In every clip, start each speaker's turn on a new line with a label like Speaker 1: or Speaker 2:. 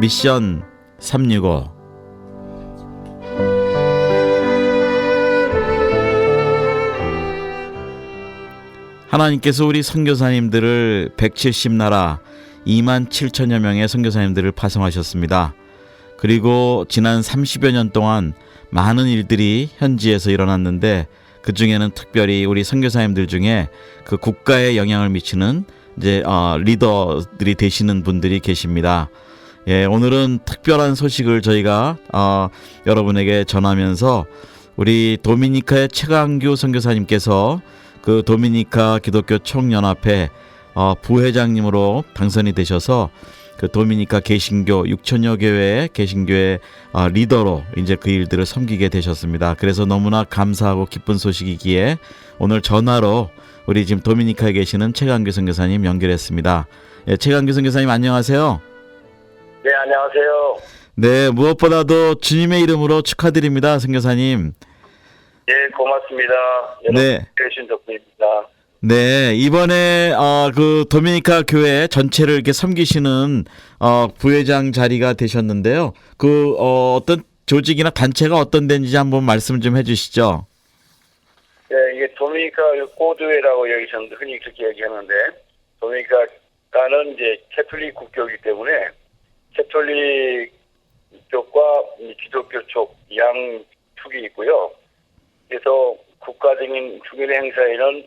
Speaker 1: 미션 365. 하나님께서 우리 선교사님들을 170나라 2만 7천여 명의 선교사님들을 파송하셨습니다. 그리고 지난 30여 년 동안 많은 일들이 현지에서 일어났는데, 그 중에는 특별히 우리 선교사님들 중에 그 국가에 영향을 미치는 리더들이 되시는 분들이 계십니다. 예, 오늘은 특별한 소식을 저희가 여러분에게 전하면서, 우리 도미니카의 최강규 선교사님께서 그 도미니카 기독교 총연합회 부회장님으로 당선이 되셔서 그 도미니카 개신교 6천여 교회의 개신교의 리더로 이제 그 일들을 섬기게 되셨습니다. 그래서 너무나 감사하고 기쁜 소식이기에 오늘 전화로 우리 지금 도미니카에 계시는 최강규 선교사님 연결했습니다. 예, 최강규 선교사님 안녕하세요.
Speaker 2: 네, 안녕하세요.
Speaker 1: 네, 무엇보다도 주님의 이름으로 축하드립니다, 선교사님.
Speaker 2: 예, 고맙습니다.
Speaker 1: 네.
Speaker 2: 여러분 계신 덕분입니다.
Speaker 1: 네, 이번에 그 도미니카 교회 전체를 이렇게 섬기시는 부회장 자리가 되셨는데요. 그 어떤 조직이나 단체가 어떤 데인지 한번 말씀 좀 해주시죠.
Speaker 2: 네, 이게 도미니카 고드회라고 여기서 흔히 그렇게 얘기하는데, 도미니카는 이제 캐톨릭 국교이기 때문에 캐톨릭 쪽과 기독교 쪽 양축이 있고요. 그래서 국가적인 주민의 행사에는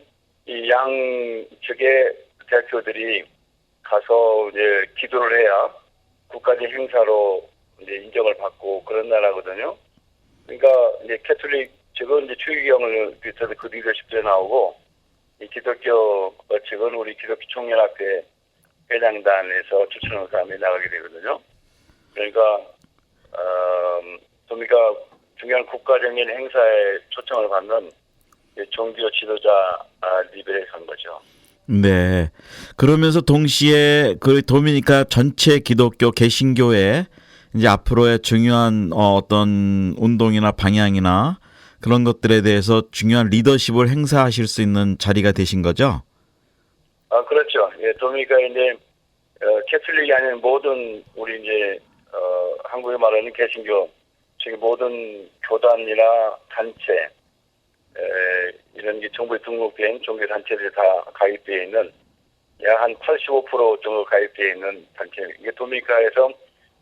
Speaker 2: 이 양측의 대표들이 가서 이제 기도를 해야 국가적 행사로 이제 인정을 받고 그런 나라거든요. 그러니까 이제 캐톨릭 측은 이제 추기경을 비롯해서 그 리더십에 나오고, 이 기독교 측은 우리 기독교 총연합회 회장단에서 추천하는 사람이 나가게 되거든요. 그러니까 도미니카 중요한 국가적인 행사에 초청을 받는 종교 지도자 리베에 간 거죠.
Speaker 1: 네. 그러면서 동시에 그 도미니카 전체 기독교 개신교회 이제 앞으로의 중요한 어떤 운동이나 방향이나 그런 것들에 대해서 중요한 리더십을 행사하실 수 있는 자리가 되신 거죠?
Speaker 2: 그렇죠. 예, 도미니카 이제 캐톨릭이 아닌 모든 우리 이제 한국에 말하는 개신교 즉 모든 교단이나 단체 이런 게 정부에 등록된 종교 단체들이 다 가입되어 있는 약 한 85% 정도 가입되어 있는 단체. 이게 도미니카에서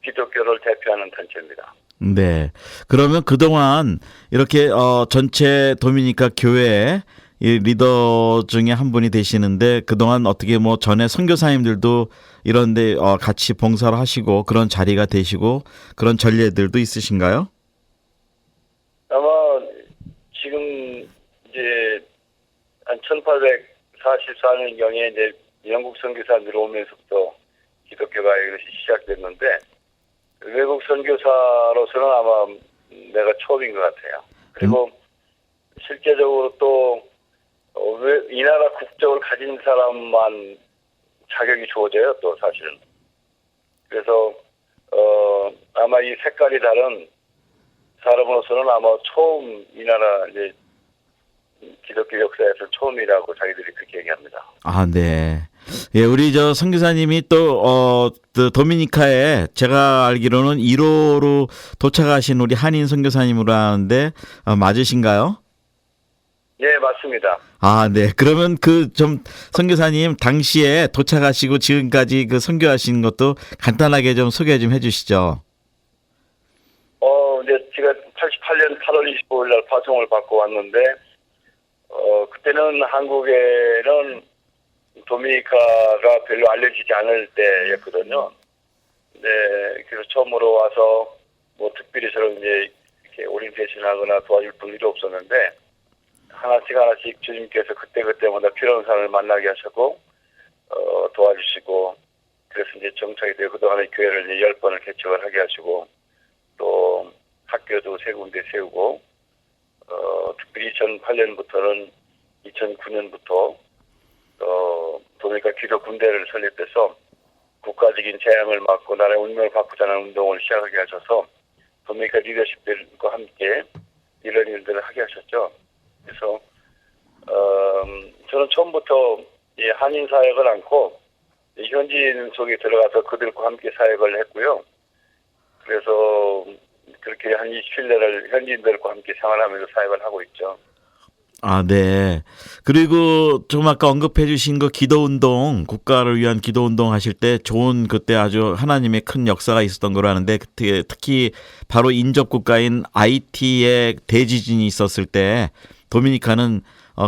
Speaker 2: 기독교를 대표하는 단체입니다.
Speaker 1: 네. 그러면 그동안 이렇게 전체 도미니카 교회 이 리더 중에 한 분이 되시는데, 그동안 어떻게 뭐 전에 선교사님들도 이런데 같이 봉사를 하시고 그런 자리가 되시고 그런 전례들도 있으신가요?
Speaker 2: 아마 지금 이제 한 1844년경에 이제 영국 선교사들이 오면서부터 기독교가 이것이 시작됐는데, 외국 선교사로서는 아마 내가 처음인 것 같아요. 그리고 실제적으로 또 이 나라 국적을 가진 사람만 자격이 주어져요, 또 사실은. 그래서 아마 이 색깔이 다른 사람으로서는 아마 처음 이 나라 이제 기독교 역사에서 처음이라고 자기들이 그렇게 얘기합니다.
Speaker 1: 아, 네. 예, 우리 저 선교사님이 또 도미니카에 제가 알기로는 1호로 도착하신 우리 한인 선교사님으로 하는데 맞으신가요?
Speaker 2: 예, 맞습니다.
Speaker 1: 아, 네. 그러면 그 좀 선교사님 당시에 도착하시고 지금까지 그 선교하신 것도 간단하게 좀 소개 좀 해주시죠.
Speaker 2: 이제 제가 88년 8월 25일 날 파송을 받고 왔는데, 그때는 한국에는 도미니카가 별로 알려지지 않을 때였거든요. 네, 그래서 처음으로 와서 뭐 특별히 저는 이제 이렇게 오리엔테이션하거나 도와줄 분들이 없었는데, 하나씩 주님께서 그때마다 필요한 사람을 만나게 하셨고, 도와주시고, 그래서 이제 정착이 되고, 그동안에 교회를 이제 10번을 개척을 하게 하시고, 또 학교도 3군데 세우고, 특별히 2008년부터는 2009년부터 도미니카 기독 군대를 설립해서 국가적인 재앙을 막고 나라의 운명을 바꾸자는 운동을 시작하게 하셔서 도미니카 리더십들과 함께 이런 일들을 하게 하셨죠. 그래서 저는 처음부터 한인 사역을 않고 현지인 속에 들어가서 그들과 함께 사역을 했고요. 그래서 그렇게 한 27년을 현지인들과 함께 생활하면서 사역을 하고 있죠.
Speaker 1: 아, 네. 그리고 좀 아까 언급해 주신 그 기도운동, 국가를 위한 기도운동 하실 때 좋은 그때 아주 하나님의 큰 역사가 있었던 거로 아는데 특히 바로 인접 국가인 아이티에 대지진이 있었을 때 도미니카는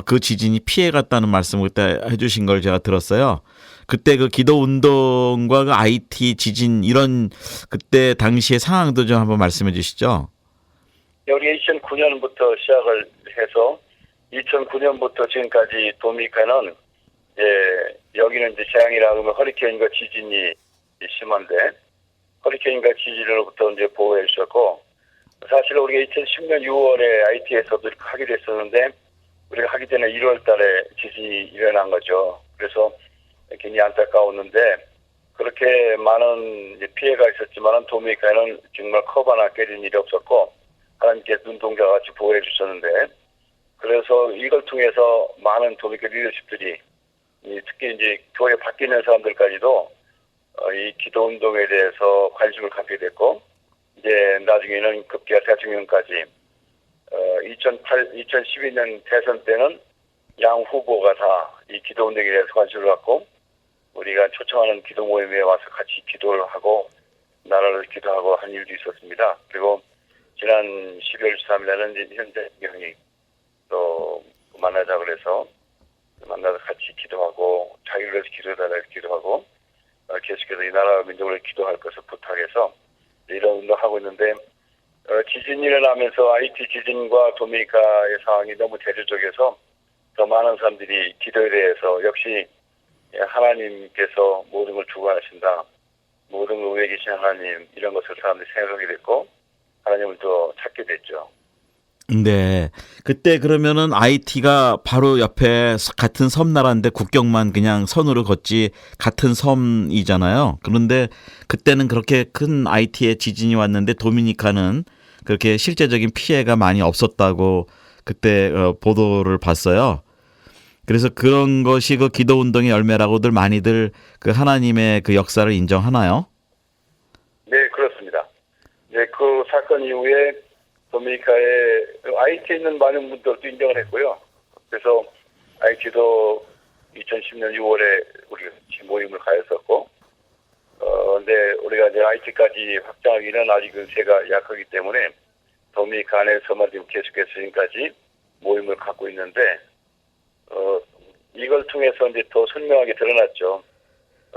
Speaker 1: 그 지진이 피해 갔다는 말씀을 그때 해 주신 걸 제가 들었어요. 그때 그 기도운동과 그 아이티 지진 이런 그때 당시의 상황도 좀 한번 말씀해 주시죠.
Speaker 2: 여기 2009년부터 시작을 해서 2009년부터 지금까지 도미니카는 여기는 이제 재앙이라 하면 허리케인과 지진이 심한데 허리케인과 지진으로부터 이제 보호해 주셨고 사실 우리가 2010년 6월에 IT에서도 이렇게 하게 됐었는데 우리가 하기 전에 1월 달에 지진이 일어난 거죠. 그래서 굉장히 안타까웠는데 그렇게 많은 이제 피해가 있었지만 도미니카에는 정말 커버나 깨진 일이 없었고 하나님께 눈동자 같이 보호해 주셨는데 그래서 이걸 통해서 많은 도미니카 리더십들이 특히 이제 교회 바뀌는 사람들까지도 이 기도 운동에 대해서 관심을 갖게 됐고 이제 나중에는 급기야 대통령까지 2012년 대선 때는 양 후보가 다 이 기도 운동에 대해서 관심을 갖고 우리가 초청하는 기도 모임에 와서 같이 기도를 하고 나라를 기도하고 한 일도 있었습니다. 그리고 지난 12월 13일에는 현재 경이 또 만나자 그래서 만나서 같이 기도하고 자기를 위해서 기도해달라고 기도하고 계속해서 이 나라 민족을 기도할 것을 부탁해서 이런 운동하고 있는데 지진이 일어나면서 아이티 지진과 도미니카의 상황이 너무 대조적이어서 더 많은 사람들이 기도에 대해서 역시 하나님께서 모든 걸 주관하신다. 모든 걸 위에 계신 하나님 이런 것을 사람들이 생각하게 됐고 하나님을 더 찾게 됐죠.
Speaker 1: 네. 그때 그러면은 IT가 바로 옆에 같은 섬나라인데 국경만 그냥 선으로 걷지 같은 섬이잖아요. 그런데 그때는 그렇게 큰 IT에 지진이 왔는데 도미니카는 그렇게 실제적인 피해가 많이 없었다고 그때 보도를 봤어요. 그래서 그런 것이 그 기도 운동의 열매라고들 많이들 그 하나님의 그 역사를 인정하나요?
Speaker 2: 네, 그렇습니다. 네, 그 사건 이후에 도미니카에 IT에 있는 많은 분들도 인정을 했고요. 그래서 IT도 2010년 6월에 우리가 모임을 가졌었고, 근데 우리가 이제 IT까지 확장하기는 아직은 세가 약하기 때문에 도미니카 안에서만 지금 계속해서 지금까지 모임을 갖고 있는데, 이걸 통해서 이제 더 선명하게 드러났죠.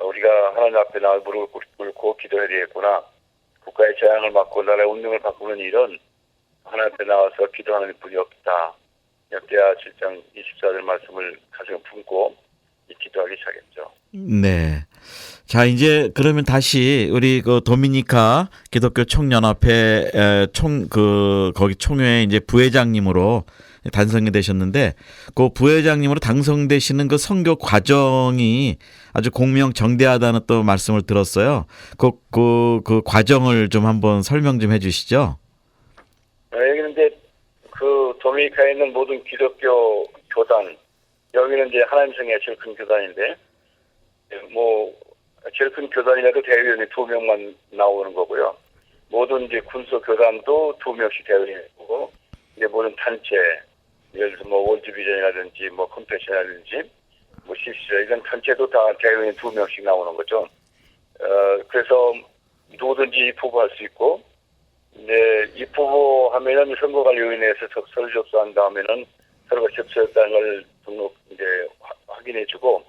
Speaker 2: 우리가 하나님 앞에 나와 무릎을 꿇고 기도해야 되겠구나. 국가의 재앙을 막고 나라의 운명을 바꾸는 일은 하나님 앞에 나와서 기도하는 분이 없다. 역대하 7장 24절 말씀을 가슴에 품고 기도하기 시작했죠.
Speaker 1: 네. 자, 이제 그러면 다시 우리 그 도미니카 기독교 총연합회 거기 총회 이제 부회장님으로 당선이 되셨는데 그 부회장님으로 당선되시는 그 선교 과정이 아주 공명정대하다는 또 말씀을 들었어요. 그 과정을 좀 한번 설명 좀 해주시죠.
Speaker 2: 여기는 이제 그 도미니카에 있는 모든 기독교 교단 여기는 이제 하나님 성의 제일 큰 교단인데 뭐 제일 큰 교단이라도 대의원이 2명만 나오는 거고요. 모든 이제 군소 교단도 2명씩 대의원이 되고 이제 모든 단체 예를 들어 뭐 월드비전이라든지 뭐 컴패션이라든지 뭐 CCJ 이런 단체도 다 대의원이 2명씩 나오는 거죠. 그래서 누구든지 입후보할 수 있고 이제 입후보하면은 선거관리위원회에서 서류 접수한 다음에는 서로가 접수했다는 걸 등록 이제 확인해주고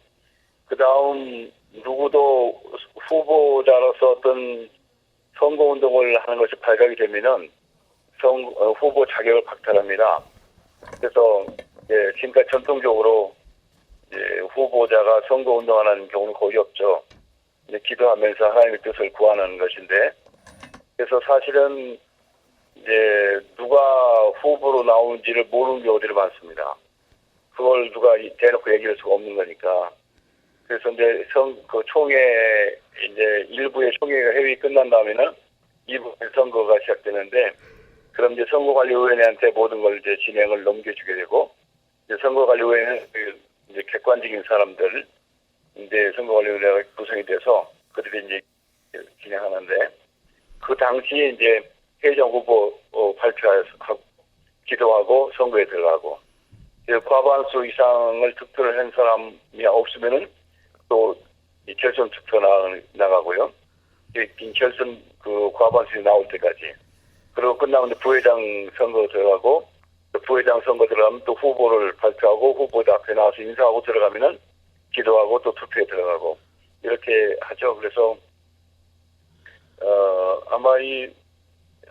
Speaker 2: 그 다음 누구도 후보자로서 어떤 선거운동을 하는 것이 발각이 되면은 후보 자격을 박탈합니다. 그래서 지금까지 전통적으로 후보자가 선거운동하는 경우는 거의 없죠. 기도하면서 하나님의 뜻을 구하는 것인데 그래서 사실은 이제 누가 후보로 나오는지를 모르는 경우들이 많습니다. 그걸 누가 대놓고 얘기할 수가 없는 거니까. 그래서 이제 그 총회 이제 일부의 총회가 회의 끝난 다음에는 2부의 선거가 시작되는데 그럼 이제 선거관리위원회한테 모든 걸 이제 진행을 넘겨주게 되고 이제 선거관리위원회는 이제 객관적인 사람들 이제 선거관리위원회가 구성이 돼서 그들이 이제 진행하는데 그 당시에 이제 회장 후보 발표하고 기도하고 선거에 들어가고 과반수 이상을 득표를 한 사람이 없으면은 또 이 결선 투표 나가고요. 긴 결선 그 과반수에 나올 때까지. 그리고 끝나면 부회장 선거 들어가고 부회장 선거 들어가면 또 후보를 발표하고 후보자 앞에 나와서 인사하고 들어가면은 기도하고 또 투표에 들어가고 이렇게 하죠. 그래서 아마 이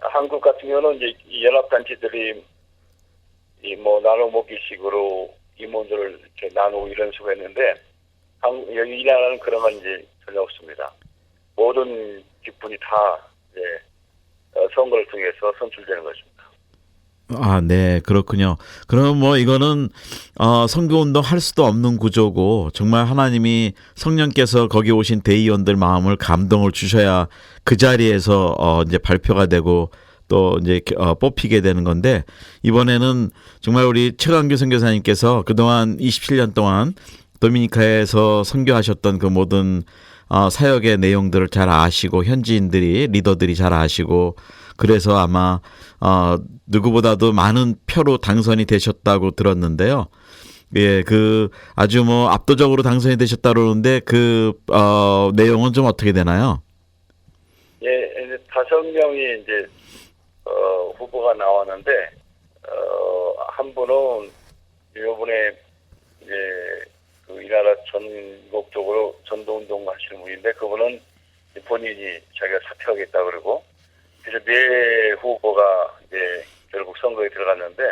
Speaker 2: 한국 같은 경우는 이제 이 연합단체들이 이 뭐 나눠 먹기식으로 임원들을 이렇게 나누고 이런 수가 있는데 여기 이 나라는 그런 건 이제 전혀 없습니다. 모든 직분이 다 이제 선거를 통해서 선출되는 것입니다.
Speaker 1: 아, 네, 그렇군요. 그럼 뭐 이거는 선거운동 할 수도 없는 구조고 정말 하나님이 성령께서 거기 오신 대의원들 마음을 감동을 주셔야 그 자리에서 이제 발표가 되고 또 이제 뽑히게 되는 건데 이번에는 정말 우리 최강규 선교사님께서 그동안 27년 동안 도미니카에서 선교하셨던 그 모든 사역의 내용들을 잘 아시고 현지인들이 리더들이 잘 아시고 그래서 아마 누구보다도 많은 표로 당선이 되셨다고 들었는데요. 예, 그 아주 뭐 압도적으로 당선이 되셨다 그러는데 그 내용은 좀 어떻게 되나요?
Speaker 2: 예, 이제 5명이 이제 후보가 나왔는데 한 분은 이번에 이제 그 이 나라 전국적으로 전도운동 하시는 분인데 그분은 본인이 자기가 사퇴하겠다 그러고 그래서 네 후보가 이제 결국 선거에 들어갔는데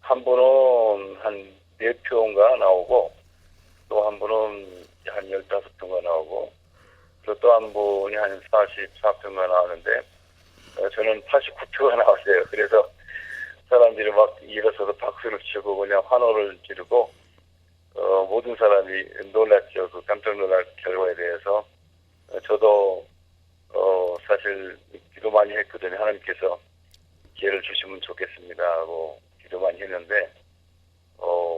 Speaker 2: 한 분은 한 4표인가 나오고 또 한 분은 한 15표가 나오고 또 한 분이 한 44표가 나오는데 저는 89표가 나왔어요. 그래서 사람들이 막 일어서서 박수를 치고 그냥 환호를 지르고 모든 사람이 놀랐죠. 그 깜짝 놀랄 결과에 대해서 저도 사실 기도 많이 했거든요. 하나님께서 기회를 주시면 좋겠습니다 하고 기도 많이 했는데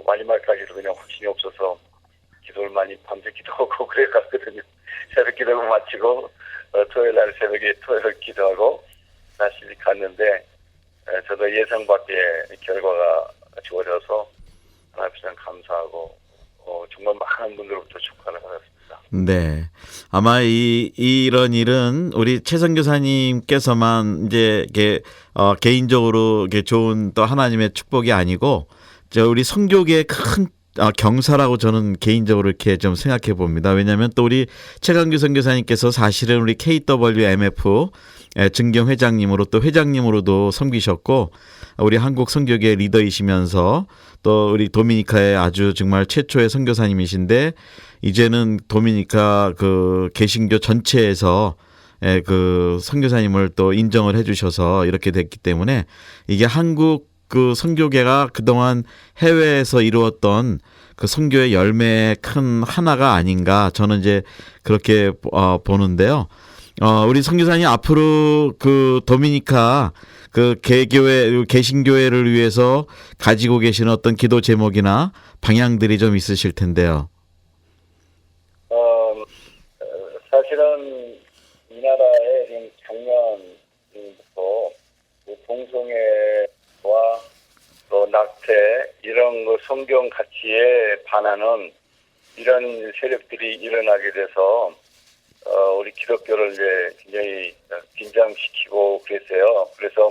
Speaker 2: 마지막까지도 그냥 확신이 없어서 기도를 많이 밤새 기도하고 그래 갔거든요. 새벽 기도를 마치고 토요일 날 새벽에 토요일 기도하고 다시 갔는데 저도 예상 밖의 결과가 주어져서 하나님께 감사하고 정말 많은 분들로부터 축하를 받았습니다.
Speaker 1: 네. 아마 이런 일은 우리 최선 교사님께서만 이제 이게 개인적으로 이게 좋은 또 하나님의 축복이 아니고 우리 선교계의 큰 경사라고 저는 개인적으로 이렇게 좀 생각해 봅니다. 왜냐하면 또 우리 최강규 선교사님께서 사실은 우리 KWMF 증경 회장님으로 또 회장님으로도 섬기셨고 우리 한국 선교계 리더이시면서 또 우리 도미니카의 아주 정말 최초의 선교사님이신데 이제는 도미니카 그 개신교 전체에서 그 선교사님을 또 인정을 해주셔서 이렇게 됐기 때문에 이게 한국 그 선교계가 그동안 해외에서 이루었던 그 선교의 열매의 큰 하나가 아닌가 저는 이제 그렇게 보는데요. 우리 선교사님 앞으로 그 도미니카 그 개교회 개신교회를 위해서 가지고 계시는 어떤 기도 제목이나 방향들이 좀 있으실 텐데요.
Speaker 2: 사실은 이 나라의 지금 작년부터 동성애와 또 낙태 이런 그 성경 가치에 반하는 이런 세력들이 일어나게 돼서 우리 기독교를 이제 굉장히 긴장시키고 그랬어요. 그래서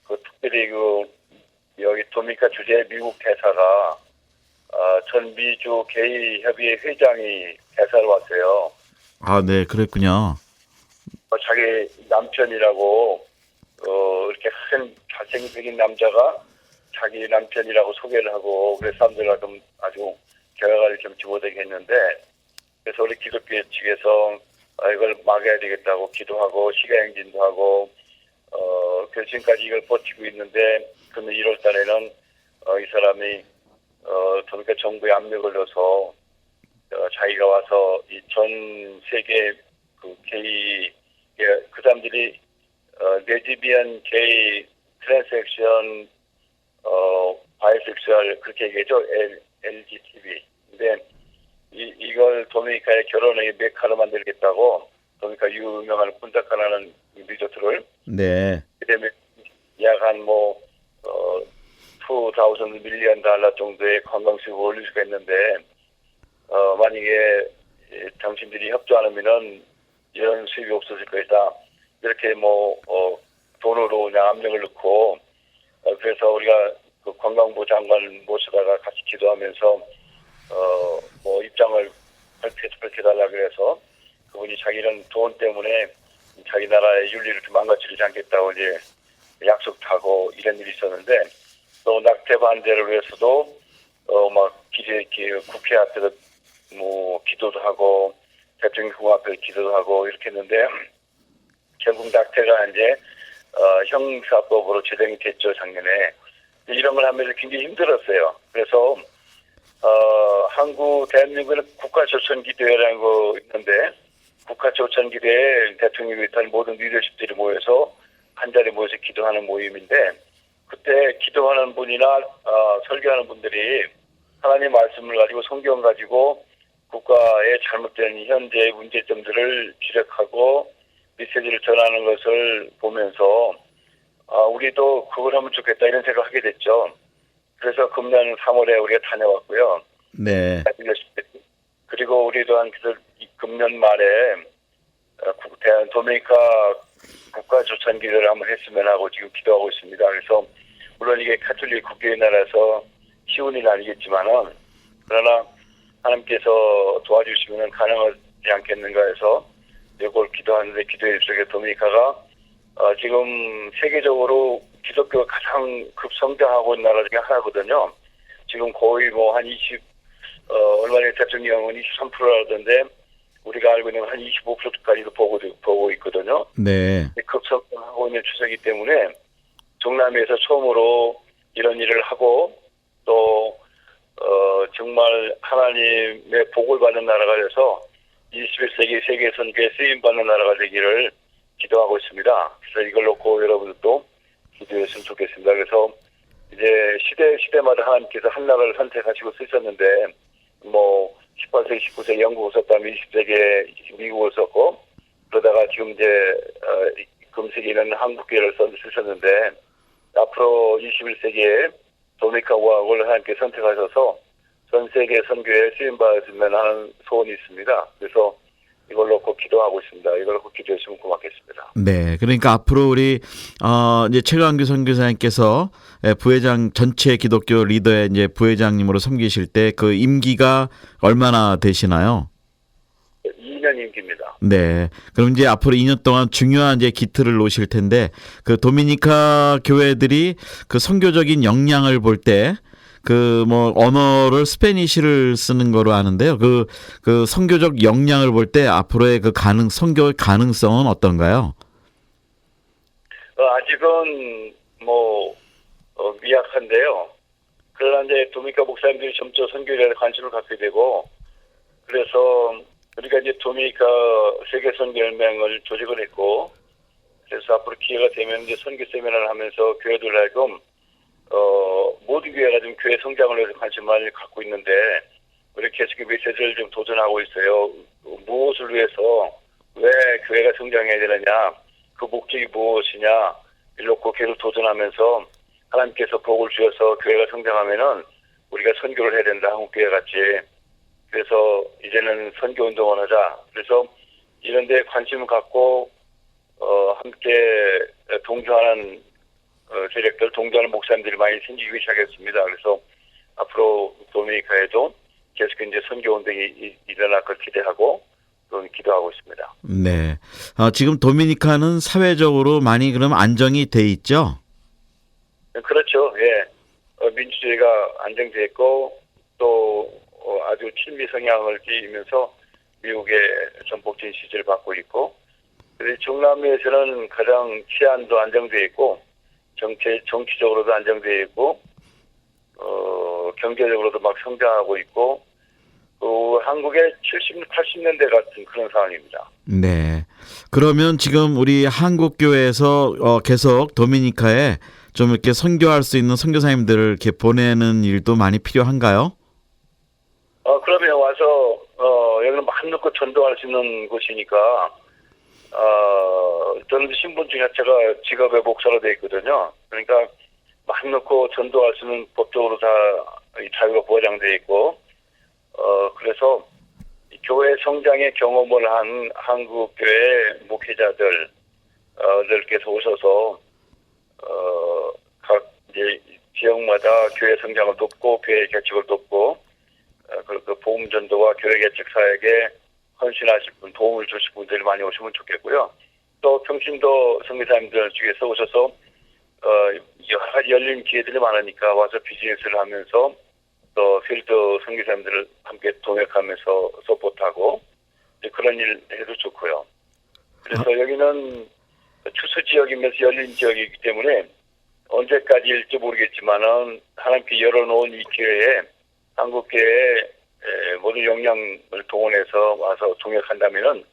Speaker 2: 그 특별히 그 여기 도미니카 주재 미국 대사가 전 미주 게이 협의회 회장이 대사를 왔어요.
Speaker 1: 아, 네, 그랬군요.
Speaker 2: 자기 남편이라고 이렇게 큰 잘생긴 남자가 자기 남편이라고 소개를 하고 그래서 사람들과 좀 아주 경악을 좀 집어대게 했는데 그래서 우리 기독교 측에서 이걸 막아야 되겠다고 기도하고 시가행진도 하고 그래서 지금까지 이걸 버티고 있는데 그러면 1월 달에는 이 사람이 도미니카 정부에 압력을 넣어서 자기가 와서 이 전 세계 그 게이 그 사람들이 레즈비언, 게이, 트랜스섹션, 바이섹슈얼 그렇게 얘기하죠. LGTB. 근데 이걸 도미니카의 결혼의 메카로 만들겠다고 도미니카 유명한 punta-cana라는 리조트를
Speaker 1: 네.
Speaker 2: 그다음에 약 한 $2,000 밀리언 정도의 관광 수입을 올릴 수가 있는데 만약에 당신들이 협조 안 하면은 이런 수입이 없어질 것이다. 이렇게 돈으로 그냥 압력을 넣고 그래서 우리가 그 관광부 장관 모시다가 같이 기도하면서 입장을 밝혀달라 그래서 그분이 자기는 돈 때문에 자기 나라의 윤리를 망가뜨리지 않겠다고 이제 약속하고 이런 일이 있었는데 또 낙태 반대를 위해서도 국회 앞에서 기도도 하고 대통령 앞에서 기도도 하고 이렇게 했는데 결국 낙태가 이제 형사법으로 제정이 됐죠 작년에. 이런 걸 하면서 굉장히 힘들었어요. 그래서 대한민국에는 국가조천기도회라는 거 있는데 국가조천기도회에 대통령이 비롯한 모든 리더십들이 모여서 한 자리에 모여서 기도하는 모임인데 그때 기도하는 분이나 설교하는 분들이 하나님 말씀을 가지고 성경 가지고 국가의 잘못된 현재의 문제점들을 지적하고 메시지를 전하는 것을 보면서 우리도 그걸 하면 좋겠다 이런 생각을 하게 됐죠. 그래서 금년 3월에 우리가 다녀왔고요.
Speaker 1: 네.
Speaker 2: 그리고 우리도 한 금년 말에 도미니카 국가조천기도를 한번 했으면 하고 지금 기도하고 있습니다. 그래서 물론 이게 가톨릭 국교의 나라에서 쉬운 일은 아니겠지만은 그러나 하나님께서 도와주시면 가능하지 않겠는가 해서 이걸 기도하는데 기도해 주시게 도미니카가 지금 세계적으로 기독교가 가장 급성장하고 있는 나라 중에 하나거든요. 지금 거의 얼마 전에 대통령은 23%라던데 우리가 알고 있는 한 25%까지도 보고 있거든요.
Speaker 1: 네.
Speaker 2: 급성장하고 있는 추세이기 때문에 중남미에서 처음으로 이런 일을 하고 또 정말 하나님의 복을 받는 나라가 돼서 21세기 세계 선교에 쓰임받는 나라가 되기를 기도하고 있습니다. 그래서 이걸 놓고 여러분들도 기도했으면 좋겠습니다. 그래서 이제 시대마다 하나님께서 한 나라를 선택하시고 쓰셨는데 18세기, 19세기 영국을 썼다면 20세기에 미국을 썼고 그러다가 지금 이제 금세기는 한국교회를 쓰셨는데 앞으로 21세기에 도미니카 우학을 하나님께 선택하셔서 전 세계 선교에 쓰임받으면 하는 소원이 있습니다. 그래서 이걸 놓고 기도하고 있습니다. 이걸 놓고 기도했으면 고맙겠습니다.
Speaker 1: 네. 그러니까 앞으로 우리 이제 최강규 선교사님께서 부회장 전체 기독교 리더의 이제 부회장님으로 섬기실 때 그 임기가 얼마나 되시나요?
Speaker 2: 2년 임기입니다.
Speaker 1: 네. 그럼 이제 앞으로 2년 동안 중요한 이제 기틀을 놓으실 텐데 그 도미니카 교회들이 그 선교적인 역량을 볼 때 언어를 스페니쉬를 쓰는 거로 아는데요. 그 선교적 역량을 볼 때 앞으로의 선교의 가능성은 어떤가요?
Speaker 2: 아직은 미약한데요. 그러나 이제 도미니카 목사님들이 점차 선교에 관심을 갖게 되고 그래서 우리가 이제 도미니카 세계 선교 연맹을 조직을 했고 그래서 앞으로 기회가 되면 이제 선교 세미나를 하면서 교회들 하여금 모든 교회가 좀 교회 성장을 위해서 관심을 갖고 있는데 우리 계속 메시지를 좀 도전하고 있어요. 무엇을 위해서 왜 교회가 성장해야 되느냐 그 목적이 무엇이냐 이렇게 계속 도전하면서 하나님께서 복을 주셔서 교회가 성장하면은 우리가 선교를 해야 된다 한국교회 같이 그래서 이제는 선교 운동을 하자 그래서 이런 데 관심을 갖고 함께 동조하는 세력들, 동조하는 목사님들이 많이 생기기 시작했습니다. 그래서 앞으로 도미니카에도 계속 이제 선교 운동이 일어날 걸 기대하고 또 기도하고 있습니다.
Speaker 1: 네. 지금 도미니카는 사회적으로 많이 그럼 안정이 돼 있죠?
Speaker 2: 그렇죠. 예. 민주주의가 안정돼 있고 또 아주 친미 성향을 띠면서 미국의 전폭적인 지지를 받고 있고 그래서 중남미에서는 가장 치안도 안정돼 있고 정치적으로도 안정되어 있고 경제적으로도 막 성장하고 있고 한국의 70, 80년대 같은 그런 상황입니다.
Speaker 1: 네. 그러면 지금 우리 한국교회에서 계속 도미니카에 좀 이렇게 선교할 수 있는 선교사님들을 이렇게 보내는 일도 많이 필요한가요?
Speaker 2: 그러면 와서 여기는 맘 놓고 전도할 수 있는 곳이니까 저는 신분증 자체가 직업의 목사로 되어 있거든요. 그러니까 맘 놓고 전도할 수 있는 법적으로 다 이 자유가 보장되어 있고, 그래서 이 교회 성장의 경험을 한 한국 교회 목회자들 들께서 오셔서 각 이제 지역마다 교회 성장을 돕고 교회 개척을 돕고 그리고 그 복음 전도와 교회 개척 사역에 헌신하실 분, 도움을 주실 분들이 많이 오시면 좋겠고요. 또 평신도 선교사님들 중에서 오셔서 여러 가지 열린 기회들이 많으니까 와서 비즈니스를 하면서 또 필드 선교사님들을 함께 동역하면서 서포트하고 그런 일 해도 좋고요. 그래서 여기는 추수 지역이면서 열린 지역이기 때문에 언제까지일지 모르겠지만은 하나님께 열어놓은 이 기회에 한국교회의 모든 역량을 동원해서 와서 동역한다면은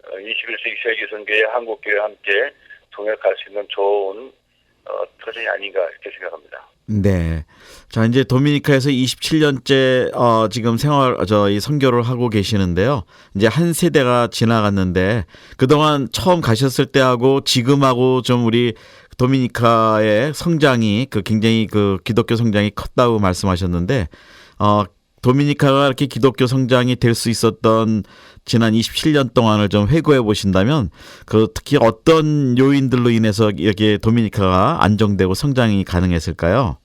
Speaker 2: 21세기 세계선교회 한국교회와 함께 동역할 수 있는 좋은 터전이 아닌가 이렇게 생각합니다.
Speaker 1: 네. 자, 이제 도미니카에서 27년째 지금 이 선교를 하고 계시는데요. 이제 한 세대가 지나갔는데 그동안 처음 가셨을 때하고 지금하고 좀 우리 도미니카의 성장이 굉장히 기독교 성장이 컸다고 말씀하셨는데 도미니카가 이렇게 기독교 성장이 될 수 있었던 지난 27년 동안을 좀 회고해 보신다면 특히 어떤 요인들로 인해서 이렇게 도미니카가 안정되고 성장이 가능했을까요?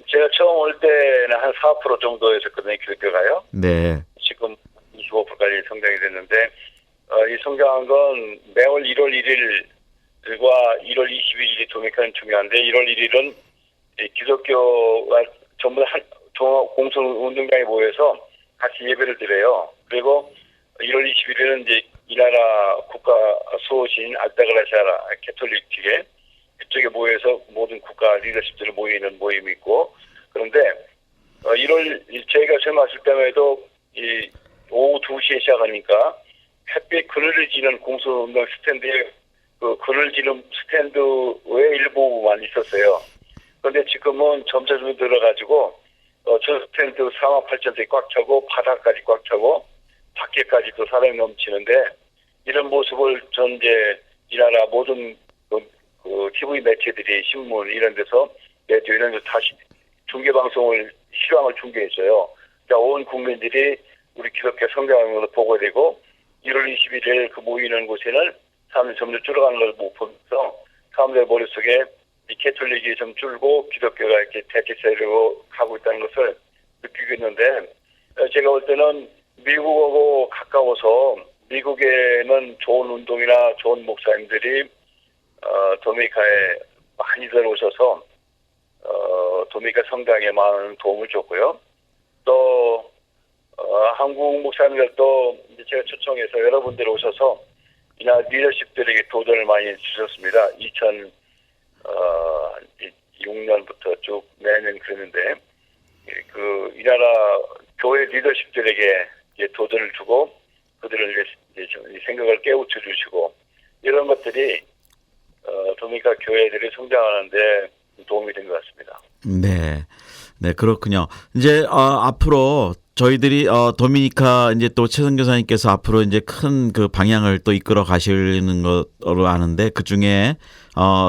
Speaker 2: 제가 처음 올 때는 한 4% 정도였었거든요, 기독교가요.
Speaker 1: 네.
Speaker 2: 지금 25%까지 성장이 됐는데 이 성장한 건 매월 1월 1일과 1월 22일이 도미니카는 중요한데 1월 1일은 기독교가 전부 다 공동 운동장에 모여서 같이 예배를 드려요. 그리고 1월 21일은 이제 이 나라 국가 수호신 알타그라시아 캐톨릭 측에 그쪽에 모여서 모든 국가 리더십들을 모이는 모임이 있고, 그런데 1월 저희가 처음 왔을 때만 해도 이 오후 2시에 시작하니까 햇빛 그늘을 지는 공동운동 스탠드에 그늘 지는 스탠드의 일부만 있었어요. 그런데 지금은 점차 늘어가지고 저 스탠드 48,000대에 꽉 차고 바닥까지 꽉 차고 밖에까지도 사람이 넘치는데 이런 모습을 전 이제 이 나라 모든 TV 매체들이 신문 이런 데서 라디오 이런 데서 다시 중계방송을 실황을 중계했어요. 그러니까 온 국민들이 우리 기독교 성장하는 것을 보고 되고 1월 21일 그 모이는 곳에는 사람들이 점점 줄어가는 걸 보면서 사람들의 머릿속에 이 캐톨릭이 좀 줄고 기독교가 이렇게 대체세로 가고 있다는 것을 느끼고 있는데 제가 볼 때는 미국하고 가까워서 미국에는 좋은 운동이나 좋은 목사님들이 도미니카에 많이들 오셔서 도미니카 성장에 많은 도움을 줬고요. 또 한국 목사님들도 제가 초청해서 여러분들 오셔서 이나 리더십들에게 도전을 많이 주셨습니다. 2006년부터 쭉 매년 그랬는데 이 나라 교회 리더십들에게 도전을 주고 그들을 이제 생각을 깨우쳐 주시고 이런 것들이 도미니카 교회들이 성장하는데 도움이 된 것 같습니다.
Speaker 1: 네. 네, 그렇군요. 이제 앞으로 저희들이 도미니카 이제 또 최 선교사님께서 앞으로 이제 큰 방향을 또 이끌어 가시는 것으로 아는데 그 중에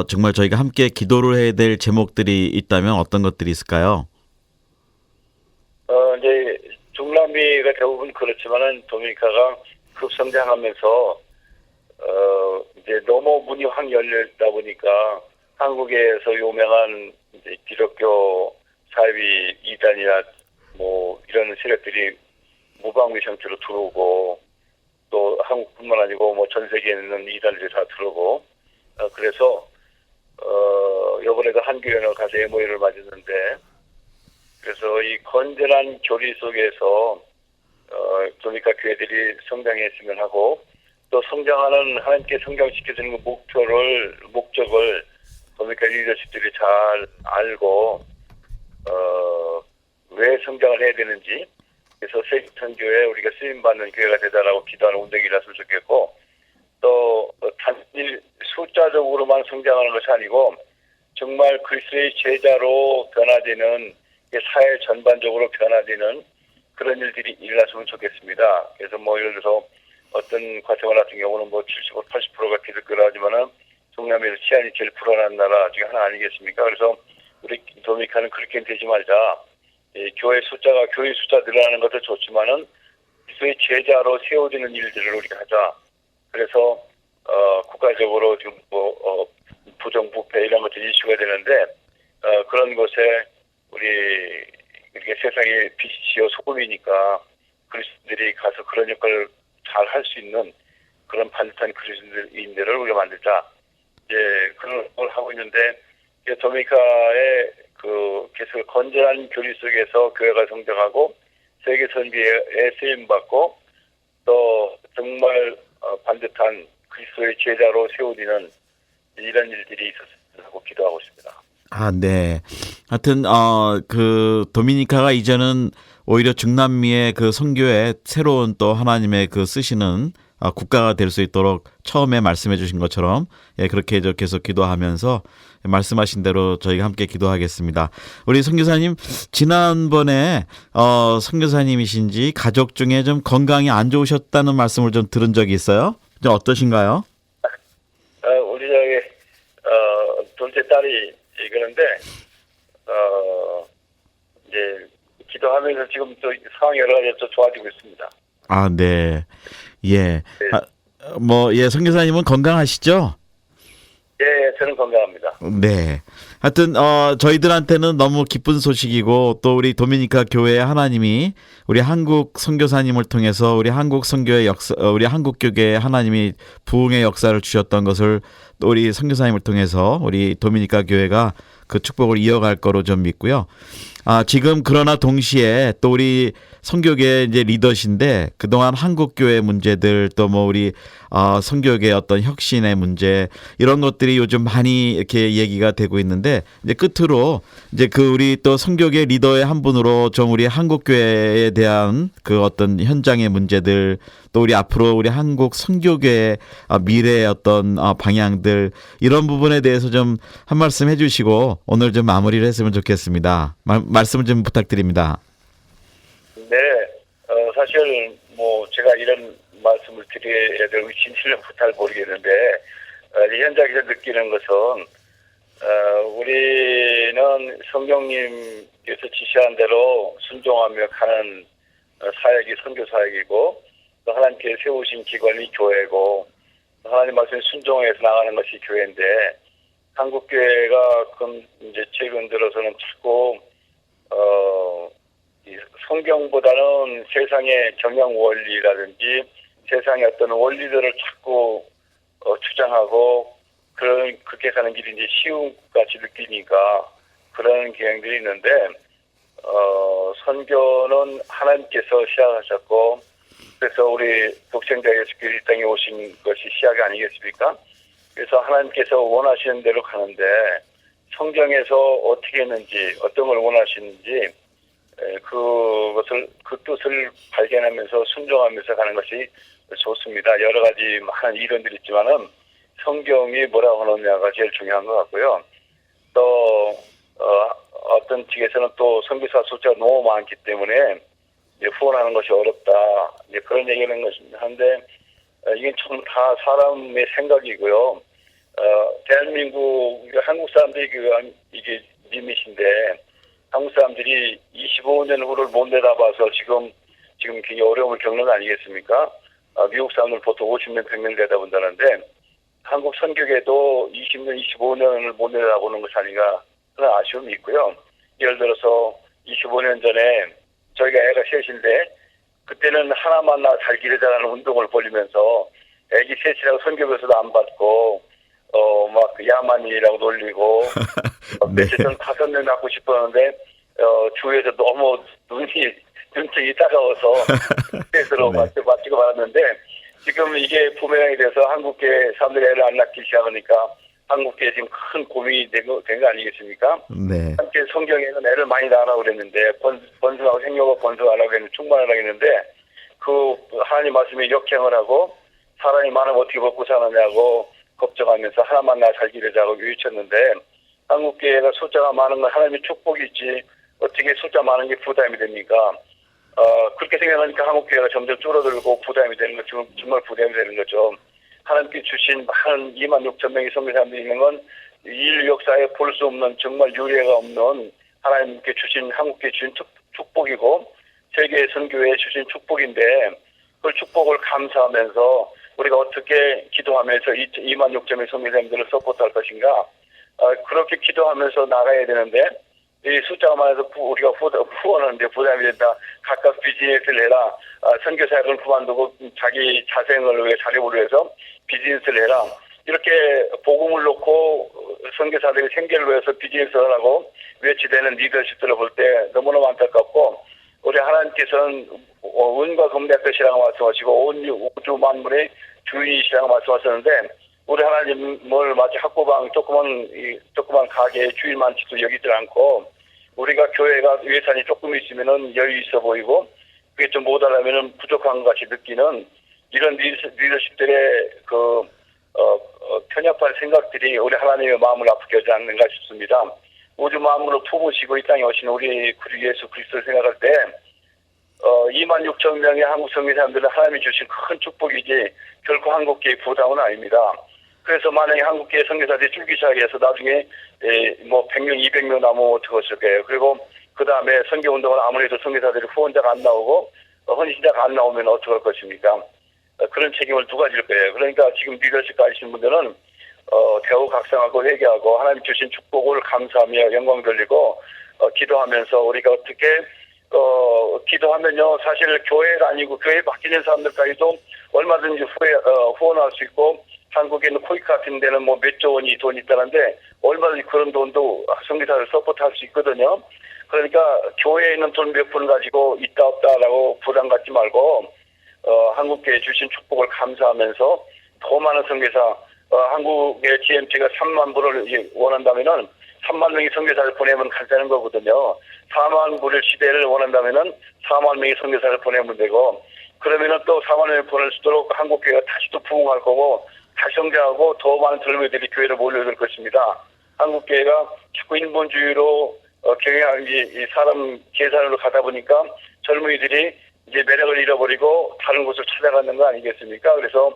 Speaker 1: 정말 저희가 함께 기도를 해야 될 제목들이 있다면 어떤 것들이 있을까요?
Speaker 2: 이제 중남미가 대부분 그렇지만은 도미니카가 급성장하면서 이제 너무 문이 확 열렸다 보니까 한국에서 유명한 이제 기독교 사이비 이단이나 뭐 이런 세력들이 무방비 형태로 들어오고 또 한국뿐만 아니고 뭐 전 세계에 있는 이단들이 다 들어오고 그래서 이번에도 한교연을 가서 MOU를 맞았는데 그래서 이 건전한 교리 속에서 도미니카 교회들이 성장했으면 하고 또 성장하는 하나님께 성장시켜주는 목적을 도미니카 리더십들이 잘 알고 왜 성장을 해야 되는지 그래서 세계선교회 우리가 쓰임받는 교회가 되다라고 기도하는 운동이라서 좋겠고 또 단지 숫자적으로만 성장하는 것이 아니고 정말 그리스도의 제자로 변화되는 사회 전반적으로 변화되는 그런 일들이 일어났으면 좋겠습니다. 그래서 뭐 예를 들어서 어떤 과테말라 같은 경우는 뭐 75, 80%가 기독교라지만은 동남아에서 치안이 제일 불안한 나라 중에 하나 아니겠습니까? 그래서 우리 도미니카는 그렇게 되지 말자. 교회 숫자가 교회 숫자 늘어나는 것도 좋지만은 그리스도의 제자로 세워지는 일들을 우리가 하자. 그래서 국가적으로 지금 뭐 부정부패 이런 것들이 이슈가 되는데 그런 곳에 우리 이렇게 세상의 빛이요 소금이니까 그리스도인들이 가서 그런 역할을 잘 할 수 있는 그런 반듯한 그리스도인들을 우리가 만들자. 그런 걸 하고 있는데 도미니카의 그 계속 건전한 교리 속에서 교회가 성장하고 세계 선교에 쓰임 받고 또 정말 반듯한 그리스도의 제자로 세우리는 이런 일들이 있었으면 하고 기도하고 있습니다.
Speaker 1: 아, 네. 하여튼 그 도미니카가 이제는 오히려 중남미의 그 선교에 새로운 또 하나님의 그 쓰시는 국가가 될 수 있도록 처음에 말씀해 주신 것처럼 그렇게 계속 기도하면서 말씀하신 대로 저희가 함께 기도하겠습니다. 우리 선교사님, 지난번에 선교사님이신지 가족 중에 좀 건강이 안 좋으셨다는 말씀을 좀 들은 적이 있어요. 좀 어떠신가요?
Speaker 2: 우리 저기 둘째 딸이 그런데 이제 기도하면서 지금 또 상황이 여러 가지 또 좋아지고 있습니다.
Speaker 1: 아, 네. 예.
Speaker 2: 네.
Speaker 1: 선교사님은 건강하시죠?
Speaker 2: 예, 저는 건강합니다.
Speaker 1: 네. 하여튼 저희들한테는 너무 기쁜 소식이고 또 우리 도미니카 교회의 하나님이 우리 한국 선교사님을 통해서 우리 한국 선교의 역사, 우리 한국 교계에 하나님이 부흥의 역사를 주셨던 것을 또 우리 선교사님을 통해서 우리 도미니카 교회가 그 축복을 이어갈 거로 좀 믿고요. 지금 그러나 동시에 또 우리 선교계 이제 리더신데 그동안 한국 교회 문제들 또 뭐 우리 선교계 어떤 혁신의 문제 이런 것들이 요즘 많이 이렇게 얘기가 되고 있는데 이제 끝으로 이제 그 우리 또 선교계 리더의 한 분으로 좀 우리 한국 교회에 대한 그 어떤 현장의 문제들 또 우리 앞으로 우리 한국 선교계의 미래의 어떤 방향들 이런 부분에 대해서 좀 한 말씀 해주시고 오늘 좀 마무리를 했으면 좋겠습니다. 말씀을 좀 부탁드립니다.
Speaker 2: 네, 사실 뭐 제가 이런 말씀을 드려야 될 진실은 잘 모르겠는데 현장에서 느끼는 것은 우리는 성령님께서 지시한 대로 순종하며 가는 사역이 선교 사역이고 또 하나님께 세우신 기관이 교회고 하나님 말씀에 순종해서 나가는 것이 교회인데 한국 교회가 이제 최근 들어서는 자꾸 성경보다는 세상의 경영 원리라든지 세상의 어떤 원리들을 자꾸 주장하고 그렇게 가는 길이 이제 쉬운 것 같이 느끼니까 그런 경향들이 있는데 선교는 하나님께서 시작하셨고 그래서 우리 독생자 예수 그리스도 이 땅에 오신 것이 시작이 아니겠습니까? 그래서 하나님께서 원하시는 대로 가는데 성경에서 어떻게 했는지 어떤 걸 원하시는지 그 뜻을 발견하면서 순종하면서 가는 것이 좋습니다. 여러 가지 많은 이론들이 있지만은 성경이 뭐라고 하느냐가 제일 중요한 것 같고요. 또 어떤 측에서는 또 선교사 숫자가 너무 많기 때문에 후원하는 것이 어렵다. 이제 그런 얘기는 한데 이게 좀 다 사람의 생각이고요. 대한민국 한국 사람들이 이게 리밋인데 한국 사람들이 25년 후를 못 내다봐서 지금 굉장히 어려움을 겪는 거 아니겠습니까? 미국 사람들 보통 50년, 100년 내다본다는데 한국 선교계도 20년, 25년을 못 내다보는 것이 아닌가 하는 아쉬움이 있고요. 예를 들어서 25년 전에 저희가 애가 셋인데 그때는 하나만 나 잘 기르자라는 운동을 벌이면서 애기 셋이라고 선교교수도 안 받고 막 야만이라고 놀리고 며칠 전 5명 낳고 싶었는데 주위에서 너무 눈등이 따가워서 스트레스로 맞지고 말았는데 지금 이게 부메랑이 돼서 한국계 사람들이 애를 안 낳기 시작하니까 한국계 지금 큰 고민이 된 거 아니겠습니까?
Speaker 1: 네.
Speaker 2: 함께 성경에는 애를 많이 낳으라고 그랬는데 번성하고 생명과 번성하라고 했는데 충만하라고 했는데 그 하나님 말씀에 역행을 하고 사람이 많으면 어떻게 먹고 사느냐고 걱정하면서 하나만 나 잘 기르자고 외쳤는데 한국교회가 숫자가 많은 건 하나님의 축복이지 어떻게 숫자 많은 게 부담이 됩니까? 그렇게 생각하니까 한국교회가 점점 줄어들고 부담이 되는 거죠. 정말 부담이 되는 거죠. 하나님께 주신 한 2만 6천 명의 선교사님들이 있는 건 인류 역사에 볼 수 없는 정말 유례가 없는 하나님께 주신 한국교회 주신 축복이고 세계 선교회에 주신 축복인데 그 축복을 감사하면서 우리가 어떻게 기도하면서 2만 6천 명의 선교사님들을 서포트할 것인가 그렇게 기도하면서 나가야 되는데 이 숫자가 많아서 우리가 후원하는데 부담이 된다. 각각 비즈니스를 해라. 선교사역을 그만두고 자기 자생을 위해 자립을 위해서 비즈니스를 해라. 이렇게 복음을 놓고 선교사들이 생계를 위해서 비즈니스를 하고 외치되는 리더십들을 볼 때 너무너무 안타깝고 우리 하나님께서는 은과 금의 뜻이라고 말씀하시고 온 우주 만물의 주인이시라고 말씀하셨는데 우리 하나님을 마치 학구방 조그만 가게의 주인만치도 여기질 않고 우리가 교회가 예산이 조금 있으면은 여유 있어 보이고 그게 좀 모자라면은 부족한 것 같이 느끼는 이런 리더십들의 편협한 생각들이 우리 하나님의 마음을 아프게 하지 않는가 싶습니다. 우주 만물을 품으시고 이 땅에 오신 우리 예수 그리스도를 생각할 때 2만 6천 명의 한국 선교 사람들은 하나님이 주신 큰 축복이지 결코 한국교회 부담은 아닙니다. 그래서 만약에 한국교회 선교사들이 줄기 시작해서 나중에 100명, 200명 나오면 어떡하실 거예요. 그리고 그 다음에 선교운동은 아무래도 선교사들이 후원자가 안 나오고 헌신자가 안 나오면 어떡할 것입니까? 그런 책임을 누가 질 거예요. 그러니까 지금 리더십 가지신 분들은 대우 각성하고 회개하고 하나님 주신 축복을 감사하며 영광 돌리고 기도하면서 우리가 어떻게 기도하면요 사실 교회가 아니고 교회 바뀌는 사람들까지도 얼마든지 후원할 수 있고 한국에 있는 코이크 같은 데는 몇 조 원이 돈이 있다는데 얼마든지 그런 돈도 선교사를 서포트할 수 있거든요. 그러니까 교회에 있는 돈 몇 푼 가지고 있다 없다라고 부담 갖지 말고 한국교회에 주신 축복을 감사하면서 더 많은 선교사 한국의 GMT가 3만 불을 원한다면은 3만 명의 선교사를 보내면 간단한 거거든요. 4만 불의 시대를 원한다면은 4만 명의 선교사를 보내면 되고 그러면은 또 4만 명을 보낼 수 있도록 한국교회가 다시 또 부흥할 거고 다시 성장하고 더 많은 젊은이들이 교회를 몰려들 것입니다. 한국교회가 자꾸 인본주의로 경영하는 이 사람 계산으로 가다 보니까 젊은이들이 이제 매력을 잃어버리고 다른 곳을 찾아가는 거 아니겠습니까? 그래서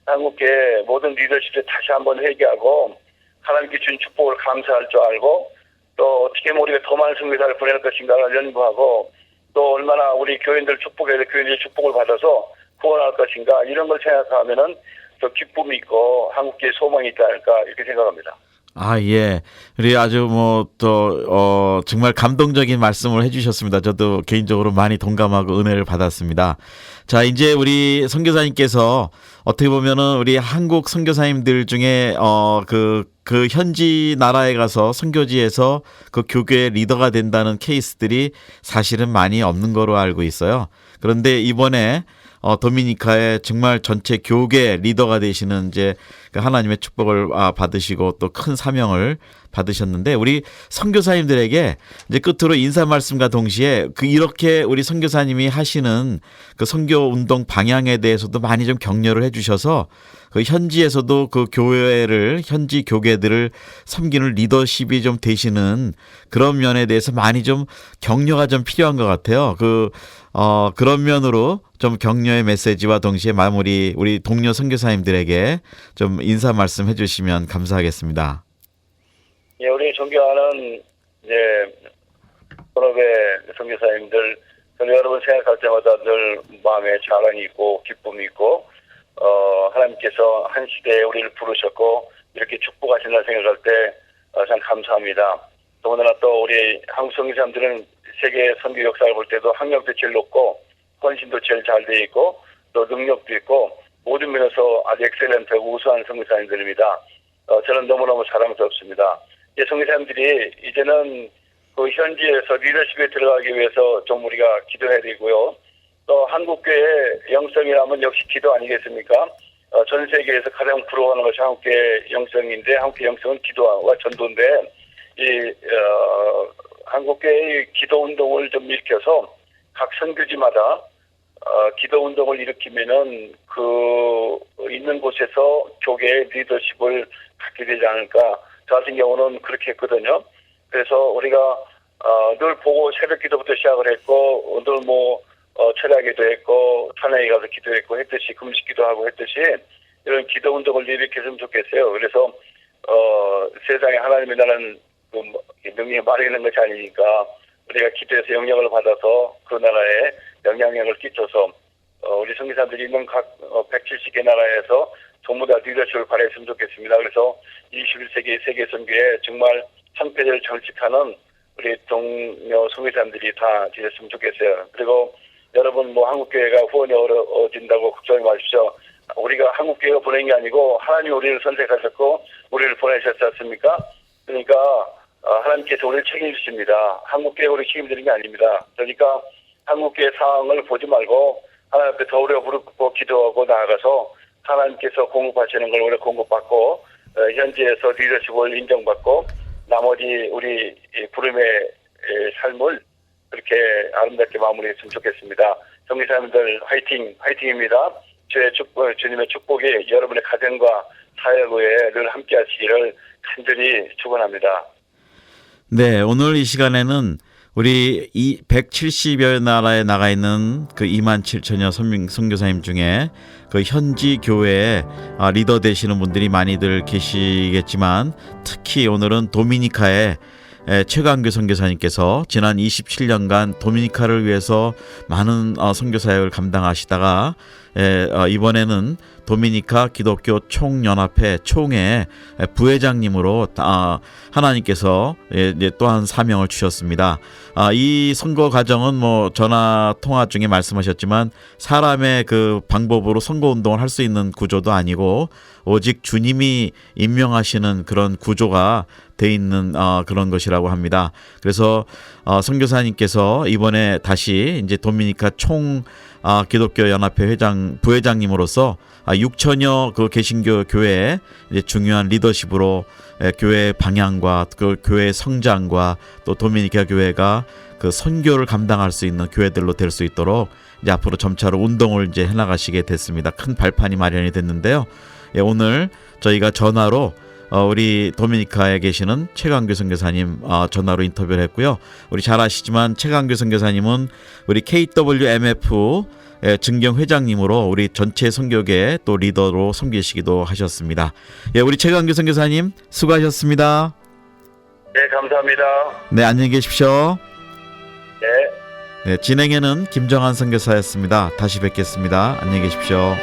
Speaker 2: 한국교회 모든 리더십에 다시 한번 회개하고 하나님께 주신 축복을 감사할 줄 알고 또 어떻게 하면 우리가 더 많은 선교사를 보낼 것인가를 연구하고 또 얼마나 우리 교인들 축복에 교인들의 축복을 받아서 후원할 것인가 이런 걸 생각하면은 더 기쁨이 있고 한국교회 소망이 있지 않을까 이렇게 생각합니다.
Speaker 1: 아, 예. 우리 아주 정말 감동적인 말씀을 해주셨습니다. 저도 개인적으로 많이 동감하고 은혜를 받았습니다. 자, 이제 우리 선교사님께서 어떻게 보면은 우리 한국 선교사님들 중에, 그 현지 나라에 가서 선교지에서 그 교회 리더가 된다는 케이스들이 사실은 많이 없는 거로 알고 있어요. 그런데 이번에 도미니카의 정말 전체 교계 리더가 되시는 이제 그 하나님의 축복을 받으시고 또 큰 사명을 받으셨는데 우리 선교사님들에게 이제 끝으로 인사 말씀과 동시에 이렇게 우리 선교사님이 하시는 그 선교 운동 방향에 대해서도 많이 좀 격려를 해주셔서 그 현지에서도 그 교회를 현지 교계들을 섬기는 리더십이 좀 되시는 그런 면에 대해서 많이 좀 격려가 좀 필요한 것 같아요. 그런 면으로 좀 격려의 메시지와 동시에 마무리 우리 동료 선교사님들에게 좀 인사 말씀 해주시면 감사하겠습니다.
Speaker 2: 예, 우리 존경하는 이제 본업의 선교사님들, 저는 여러분 생각할 때마다 늘 마음에 자랑이 있고 기쁨이 있고 하나님께서 한 시대에 우리를 부르셨고 이렇게 축복하신다 생각할 때 참 감사합니다. 더군다나 또 우리 한국 선교사님들은 세계 선교 역사를 볼 때도 학력도 제일 높고 헌신도 제일 잘 돼 있고 또 능력도 있고 모든 면에서 아주 엑셀런트하고 우수한 선교사님들입니다. 저는 너무너무 자랑스럽습니다. 이제 선교사님들이 이제는 그 현지에서 리더십에 들어가기 위해서 좀 우리가 기도해야 되고요. 또 한국교회 영성이라면 역시 기도 아니겠습니까? 전 세계에서 가장 부러워하는 것이 한국교회 영성인데 한국교회 영성은 기도와 전도인데 한국교회의 기도 운동을 좀 일으켜서 각 선교지마다 기도 운동을 일으키면은 그 있는 곳에서 교계의 리더십을 갖게 되지 않을까. 저 같은 경우는 그렇게 했거든요. 그래서 우리가 늘 보고 새벽 기도부터 시작을 했고 늘 철야기도 했고 찬양에 가서 기도했고 했듯이 금식기도 하고 했듯이 이런 기도 운동을 일으켰으면 좋겠어요. 그래서 세상에 하나님의 나라는 능력이 말하는 것이 아니니까 우리가 기도해서 영향을 받아서 그 나라에 영향력을 끼쳐서 우리 선교사들이 있는 각 170개 나라에서 전부 다 리더십을 발휘했으면 좋겠습니다. 그래서 21세기 세계 선교에 정말 상패를 정직하는 우리 동료 선교사님들이 다 되셨으면 좋겠어요. 그리고 여러분 한국교회가 후원이 어진다고 걱정하지 마십시오. 우리가 한국교회가 보낸 게 아니고 하나님 우리를 선택하셨고 우리를 보내셨지 않습니까? 그러니까 하나님께서 우리를 책임지십니다. 한국교회 우리 책임지는 게 아닙니다. 그러니까 한국교회 상황을 보지 말고 하나님 앞에 더 오래 부르고 기도하고 나아가서 하나님께서 공급하시는 걸 우리가 공급받고 현지에서 리더십을 인정받고 나머지 우리 부름의 삶을 그렇게 아름답게 마무리했으면 좋겠습니다. 선교사님들 화이팅입니다. 주님의 축복이 여러분의 가정과 사역에 늘 함께 하시기를 간절히 축원합니다.
Speaker 1: 네, 오늘 이 시간에는 우리 170여 나라에 나가 있는 그 27,000여 선교사님 중에 그 현지 교회에 리더 되시는 분들이 많이들 계시겠지만 특히 오늘은 도미니카의 최강규 선교사님께서 지난 27년간 도미니카를 위해서 많은 선교사역을 감당하시다가 이번에는 도미니카 기독교 총연합회 총회 부회장님으로 하나님께서 또한 사명을 주셨습니다. 이 선거 과정은 전화 통화 중에 말씀하셨지만 사람의 그 방법으로 선거 운동을 할 수 있는 구조도 아니고 오직 주님이 임명하시는 그런 구조가 돼 있는 그런 것이라고 합니다. 그래서 선교사님께서 이번에 다시 이제 도미니카 총 기독교 연합회 부회장님으로서 6천여 그 개신교 교회에 이제 중요한 리더십으로 교회의 방향과 그 교회의 성장과 또 도미니카 교회가 그 선교를 감당할 수 있는 교회들로 될 수 있도록 이제 앞으로 점차로 운동을 이제 해나가시게 됐습니다. 큰 발판이 마련이 됐는데요. 오늘 저희가 전화로 우리 도미니카에 계시는 최강규 선교사님 전화로 인터뷰를 했고요. 우리 잘 아시지만 최강규 선교사님은 우리 KWMF 증경 회장님으로 우리 전체 선교계 또 리더로 섬기시기도 하셨습니다. 우리 최강규 선교사님 수고하셨습니다.
Speaker 2: 네, 감사합니다.
Speaker 1: 네, 안녕히 계십시오.
Speaker 2: 네.
Speaker 1: 네, 진행에는 김정한 선교사였습니다. 다시 뵙겠습니다. 안녕히 계십시오.